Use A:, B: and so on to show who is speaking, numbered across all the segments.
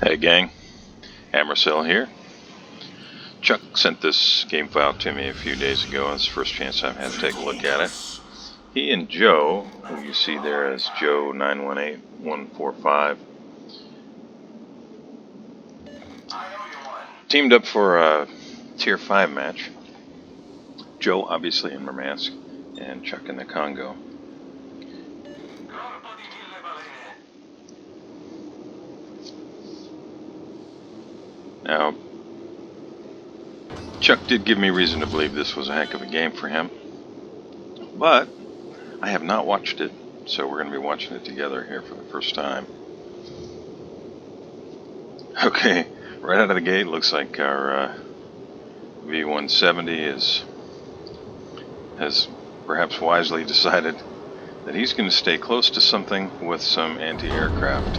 A: Hey gang, Hammercell here. Chuck sent this game file to me a few days ago. It's the first chance I've had to take a look at it. He and Joe, who you see there as Joe 918145, teamed up for a Tier 5 match. Joe obviously in Murmansk and Chuck in the Kongo. Now, Chuck did give me reason to believe this was a heck of a game for him, but I have not watched it, so we're going to be watching it together here for the first time. Okay, right out of the gate, looks like our V-170 has perhaps wisely decided that he's going to stay close to something with some anti-aircraft.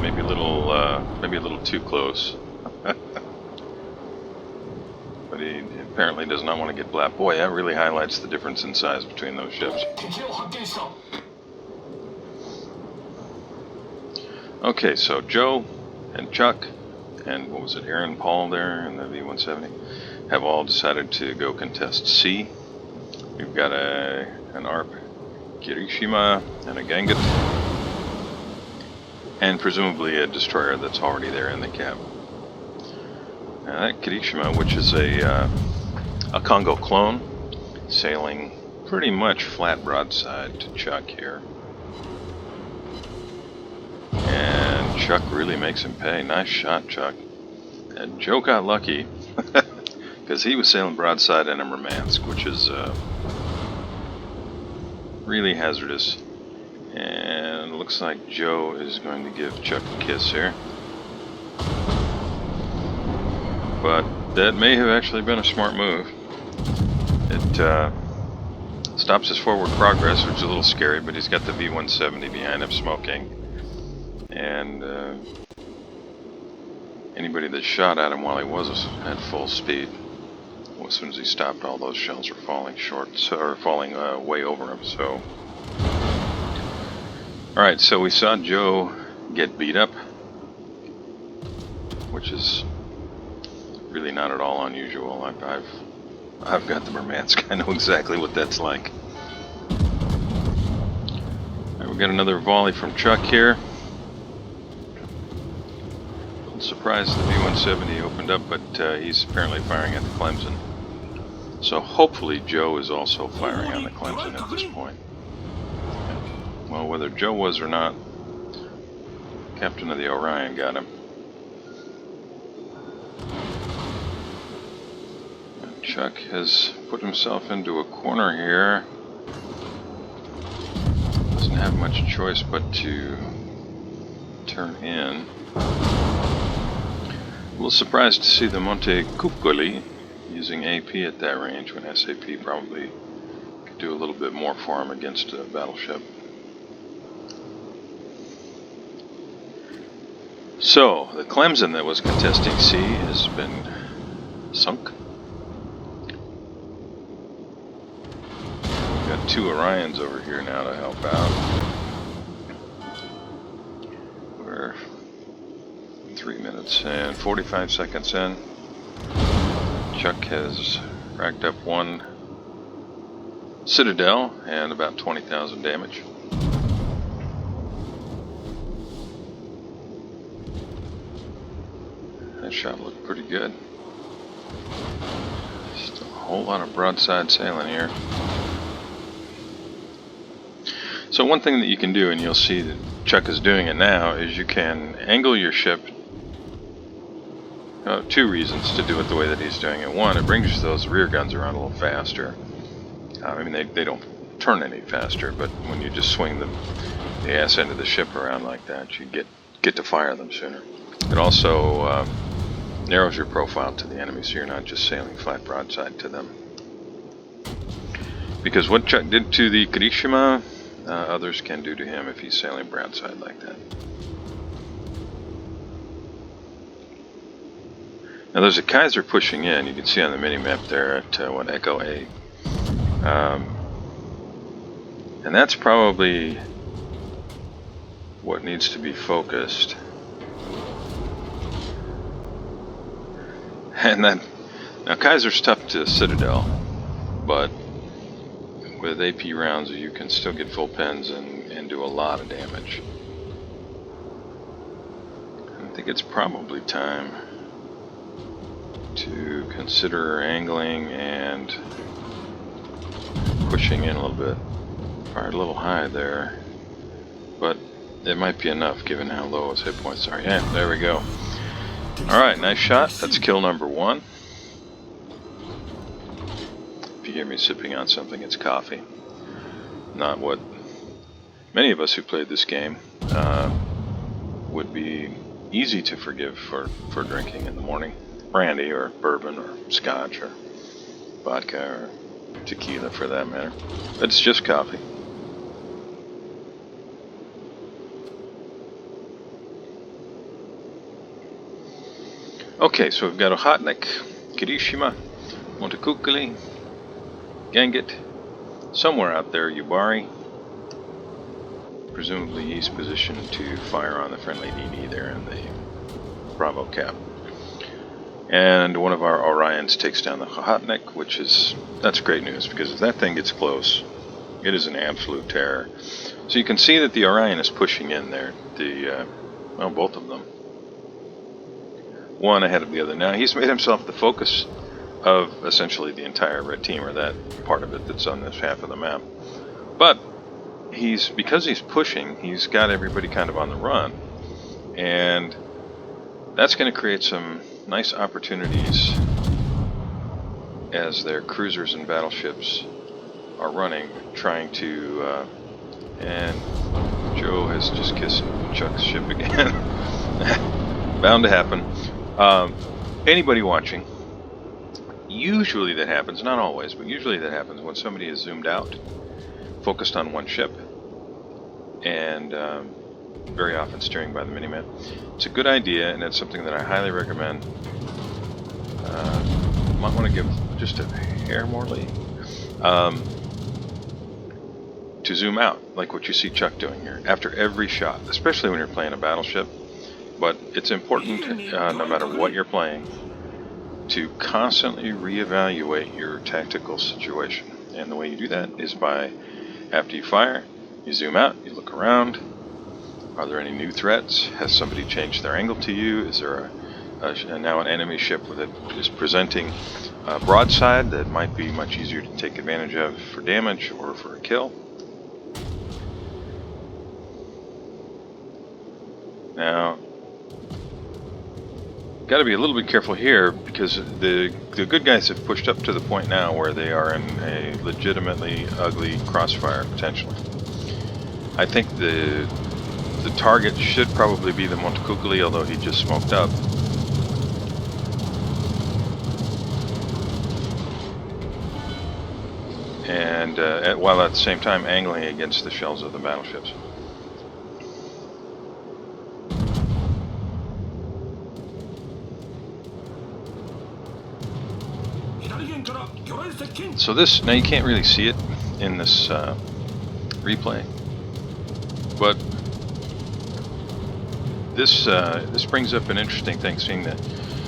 A: Maybe a little too close. But he apparently does not want to get blapped. Boy, that really highlights the difference in size between those ships. Okay, so Joe and Chuck and what was it, Aaron Paul there in the V-170 have all decided to go contest C. We've got an ARP Kirishima and a Gangat, and presumably a destroyer that's already there in the cab. Now that Kirishima, which is a Kongo clone, sailing pretty much flat broadside to Chuck here. And Chuck really makes him pay. Nice shot, Chuck. And Joe got lucky, because he was sailing broadside in a Murmansk, which is really hazardous. And it looks like Joe is going to give Chuck a kiss here. But that may have actually been a smart move. It stops his forward progress, which is a little scary, but he's got the V-170 behind him smoking. And anybody that shot at him while he was at full speed, well, as soon as he stopped, all those shells were falling short, or falling way over him. So, all right, so we saw Joe get beat up, which is really not at all unusual. I've got the Murmansk. I know exactly what that's like. All right, we got another volley from Chuck here. I'm surprised the V-170 opened up, but he's apparently firing at the Clemson. So hopefully Joe is also firing on the Clemson at this point. Well, whether Joe was or not, Captain of the Orion got him. Chuck has put himself into a corner here. Doesn't have much choice but to turn in. A little surprised to see the Monte Cuccoli using AP at that range when SAP probably could do a little bit more for him against a battleship. So, the Clemson that was contesting C has been sunk. We've got two Orions over here now to help out. We're 3 minutes and 45 seconds in. Chuck has racked up one Citadel and about 20,000 damage. That shot looked pretty good. Just a whole lot of broadside sailing here. So one thing that you can do, and you'll see that Chuck is doing it now, is you can angle your ship. Two reasons to do it the way that he's doing it. One, it brings those rear guns around a little faster. I mean, they don't turn any faster, but when you just swing the ass end of the ship around like that, you get to fire them sooner. It also narrows your profile to the enemy, so you're not just sailing flat broadside to them. Because what Chuck did to the Kirishima, others can do to him if he's sailing broadside like that. Now there's a Kaiser pushing in. You can see on the mini-map there at Echo 8. And that's probably what needs to be focused. And then, now Kaiser's tough to Citadel, but with AP rounds you can still get full pens and do a lot of damage. I think it's probably time to consider angling and pushing in a little bit. Fired a little high there, but it might be enough given how low his hit points are. Yeah, there we go. Alright, nice shot. That's kill number 1. If you hear me sipping on something, it's coffee. Not what many of us who played this game would be easy to forgive for drinking in the morning. Brandy or bourbon or scotch or vodka or tequila for that matter. But it's just coffee. Okay, so we've got Ochotnik, Kirishima, Montecuccoli, Gangit, somewhere out there Yubari. Presumably he's positioned to fire on the friendly DD there in the Bravo cap. And one of our Orions takes down the Ochotnik, that's great news, because if that thing gets close, it is an absolute terror. So you can see that the Orion is pushing in there, well, both of them. One ahead of the other. Now he's made himself the focus of essentially the entire red team, or that part of it that's on this half of the map. But because he's pushing, he's got everybody kind of on the run, and that's going to create some nice opportunities as their cruisers and battleships are running, trying to and Joe has just kissed Chuck's ship again. Bound to happen. Anybody watching, usually that happens, not always, but usually that happens when somebody is zoomed out, focused on one ship, and very often steering by the minimap. It's a good idea, and it's something that I highly recommend. Might want to give just a hair more lead. To zoom out, like what you see Chuck doing here, after every shot, especially when you're playing a battleship. But it's important, no matter what you're playing, to constantly reevaluate your tactical situation. And the way you do that is by, after you fire, you zoom out, you look around. Are there any new threats? Has somebody changed their angle to you? Is there now an enemy ship that is presenting a broadside that might be much easier to take advantage of for damage or for a kill? Now, got to be a little bit careful here, because the good guys have pushed up to the point now where they are in a legitimately ugly crossfire, potentially. I think the target should probably be the Montecuccoli, although he just smoked up. And while at the same time angling against the shells of the battleships. So this, now you can't really see it in this replay, but this brings up an interesting thing, seeing the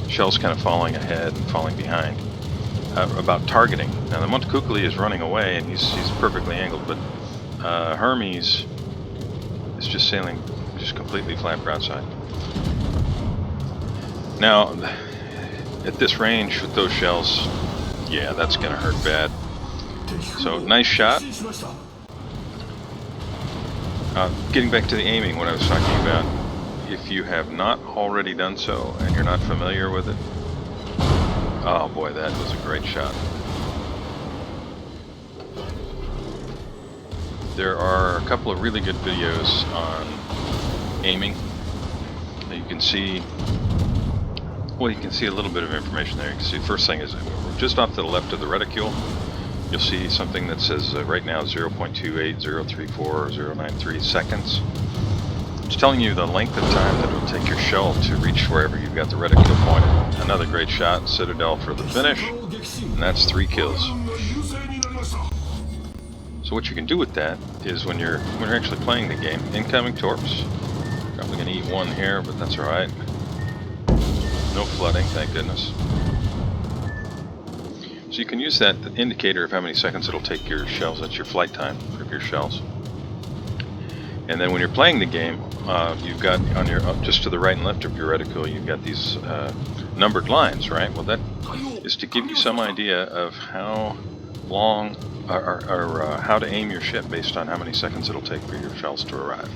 A: shells kind of falling ahead and falling behind, about targeting. Now the Montecuccoli is running away and he's perfectly angled, but Hermes is just sailing just completely flat broadside. Now at this range with those shells, yeah, that's gonna hurt bad. So nice shot. Getting back to the aiming, what I was talking about, if you have not already done so and you're not familiar with it, oh boy, that was a great shot. There are a couple of really good videos on aiming. You can see, well, you can see a little bit of information there. You can see, first thing is just off to the left of the reticule, you'll see something that says right now 0.28034 093 seconds. It's telling you the length of time that it'll take your shell to reach wherever you've got the reticule pointed. Another great shot, Citadel for the finish, and that's 3 kills. So what you can do with that is when you're actually playing the game, incoming torps. Probably gonna eat one here, but that's alright. No flooding, thank goodness. So you can use that indicator of how many seconds it'll take your shells. That's your flight time of your shells. And then when you're playing the game, you've got on your just to the right and left of your reticle, you've got these numbered lines, right? Well, that is to give you some idea of how long or how to aim your ship based on how many seconds it'll take for your shells to arrive.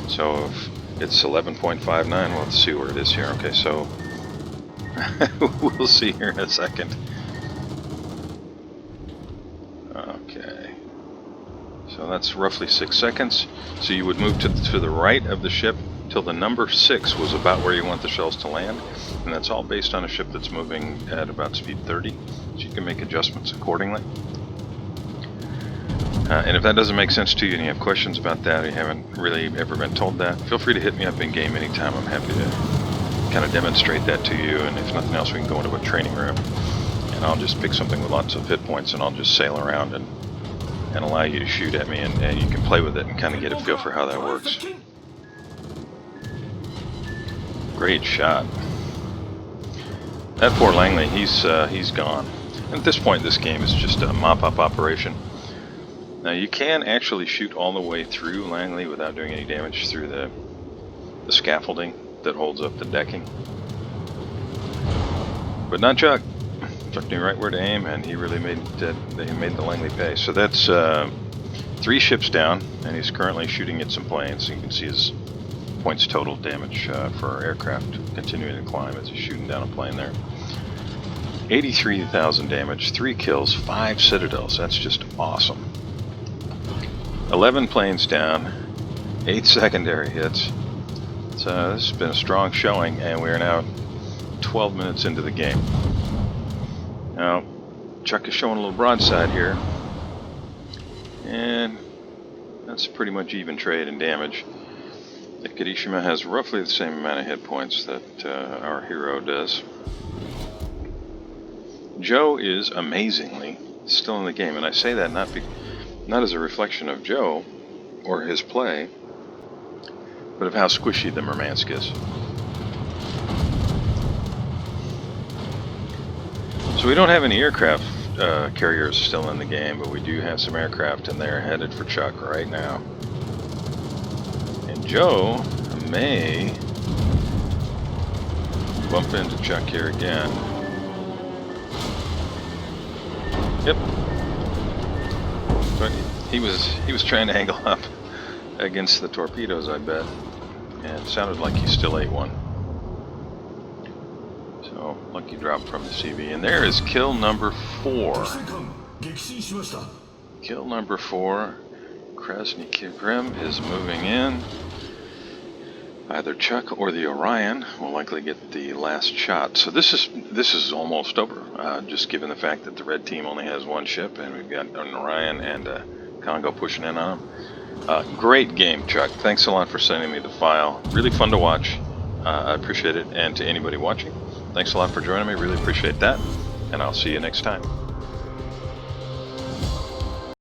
A: So if it's 11.59, well, let's see where it is here. Okay, so we'll see here in a second. Okay, so that's roughly 6 seconds. So you would move to the right of the ship till the number 6 was about where you want the shells to land, and that's all based on a ship that's moving at about speed 30, so you can make adjustments accordingly. And if that doesn't make sense to you and you have questions about that, or you haven't really ever been told that, feel free to hit me up in game anytime. I'm happy to kind of demonstrate that to you, and if nothing else, we can go into a training room and I'll just pick something with lots of hit points and I'll just sail around and allow you to shoot at me, and you can play with it and kind of get a feel for how that works. Great shot. That poor Langley, he's gone. And at this point, this game is just a mop-up operation. Now you can actually shoot all the way through Langley without doing any damage through the scaffolding that holds up the decking. But not Chuck. Chuck knew right where to aim, and he really made the Langley pay. So that's 3 ships down, and he's currently shooting at some planes. You can see his points total damage for our aircraft continuing to climb as he's shooting down a plane there. 83,000 damage, 3 kills, 5 citadels. That's just awesome. 11 planes down, 8 secondary hits. So this has been a strong showing, and we are now 12 minutes into the game. Now, Chuck is showing a little broadside here, and that's pretty much even trade in damage. The Kirishima has roughly the same amount of hit points that our hero does. Joe is amazingly still in the game, and I say that not as a reflection of Joe or his play, but of how squishy the Murmansk is. So we don't have any aircraft carriers still in the game, but we do have some aircraft, and they're headed for Chuck right now. And Joe may bump into Chuck here again. Yep. But he was trying to angle up against the torpedoes, I bet, and it sounded like he still ate one. So lucky drop from the CV, and there is kill number 4. Kill number 4. Krasny Krim is moving in. Either Chuck or the Orion will likely get the last shot. So this is almost over, just given the fact that the red team only has 1 ship, and we've got an Orion and a Kongo pushing in on them. Great game, Chuck. Thanks a lot for sending me the file. Really fun to watch. I appreciate it. And to anybody watching, thanks a lot for joining me. Really appreciate that. And I'll see you next time.